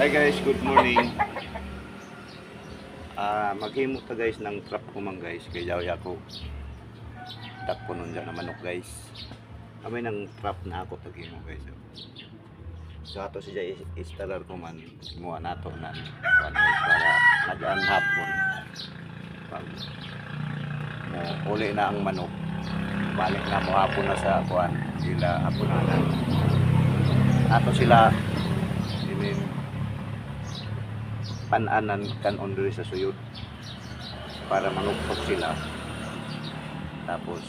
Hi guys, good morning. Maghimo ta guys ng trap ko man guys. Kay yaw ko takpo nun dyan na manok guys. Kami ng trap na ako taghimo guys. So ato siya installer ko man. Himuha nato na para nagaan hapon. Pag uli na ang manok, balik na mo hapon na sa kuan. Sila hapon na. Ato sila pananan kan ondre sa suyod para manugpok sila, tapos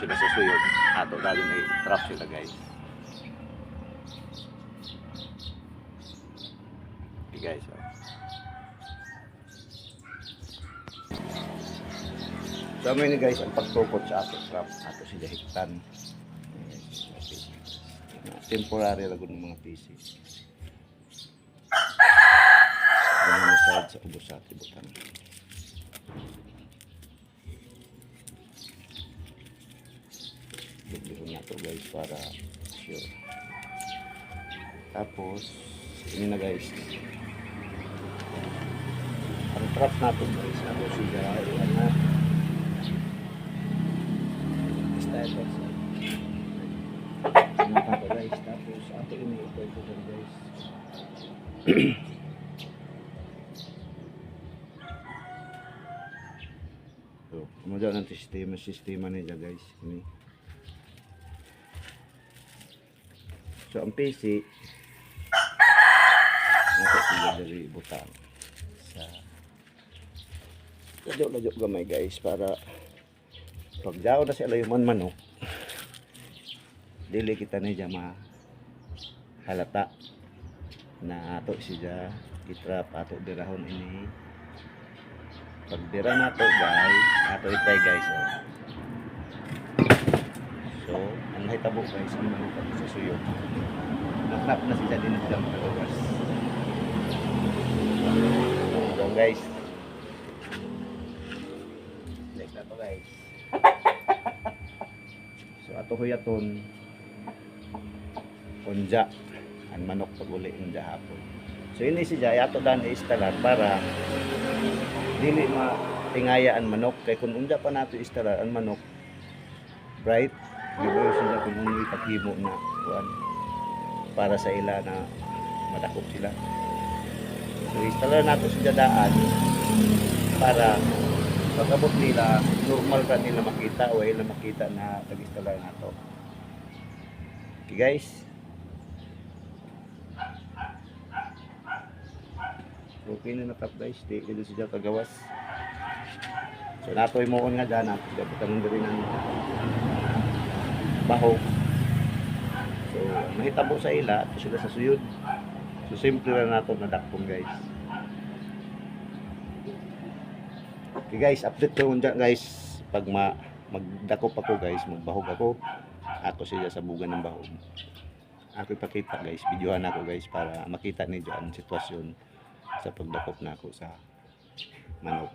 sila sa suyod ato dali na trap sila guys. Okay guys, so amin ni guys ang pagtukot sa ato trap, ato sila hiktan temporary lagun ng mga pieces side sa ubos sa tibutan. Bigyan na to guys para sure. Tapos ini na guys ang trap nato guys. Ako siya na style box sinata guys. Tapos ato ini ito guys. So, kumadya ng sistema niya guys. Ini. So, ang PC natin sila dari butang sa ladyo gamay guys para pag daw na sila yung manok dili kita niya halata na ato siya itrap ato dirahon ini. Pag dira na to guys, ato itry guys. So, ang hitabo guys, ang manok sa suyo. Naklap na siya din sa pagkakas. So guys. Like na to guys. So, ato huyaton unja ang manok pag uli unja hapon. So, ini siya, ato dan installer para dili matingaya ang manok kay kun unja pa nato installer ang manok bright gibo sila kun unoy paghimo na kuan para sa ila na madakop sila. So installer nato sa daan para pag-abot nila normal ra nila makita o ila makita na tag-installer nato. Okay guys. Okay na natap guys, di dito siya kagawas. So natoy mo nga dyan, dapat ang rin ng baho. So mahitabo sa ila, ito sila sa suyod. So simple na nato na dakpong guys. Okay guys, update ko dyan guys. Pag magdakop ako guys, magbahog ako, ato siya sa bugan ng bahog. Ako ipakita guys, videohan ako guys para makita niyo ang sitwasyon sa pagdakop na ako sa manok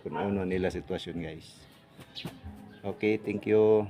kung ano nila sitwasyon guys. Okay, thank you.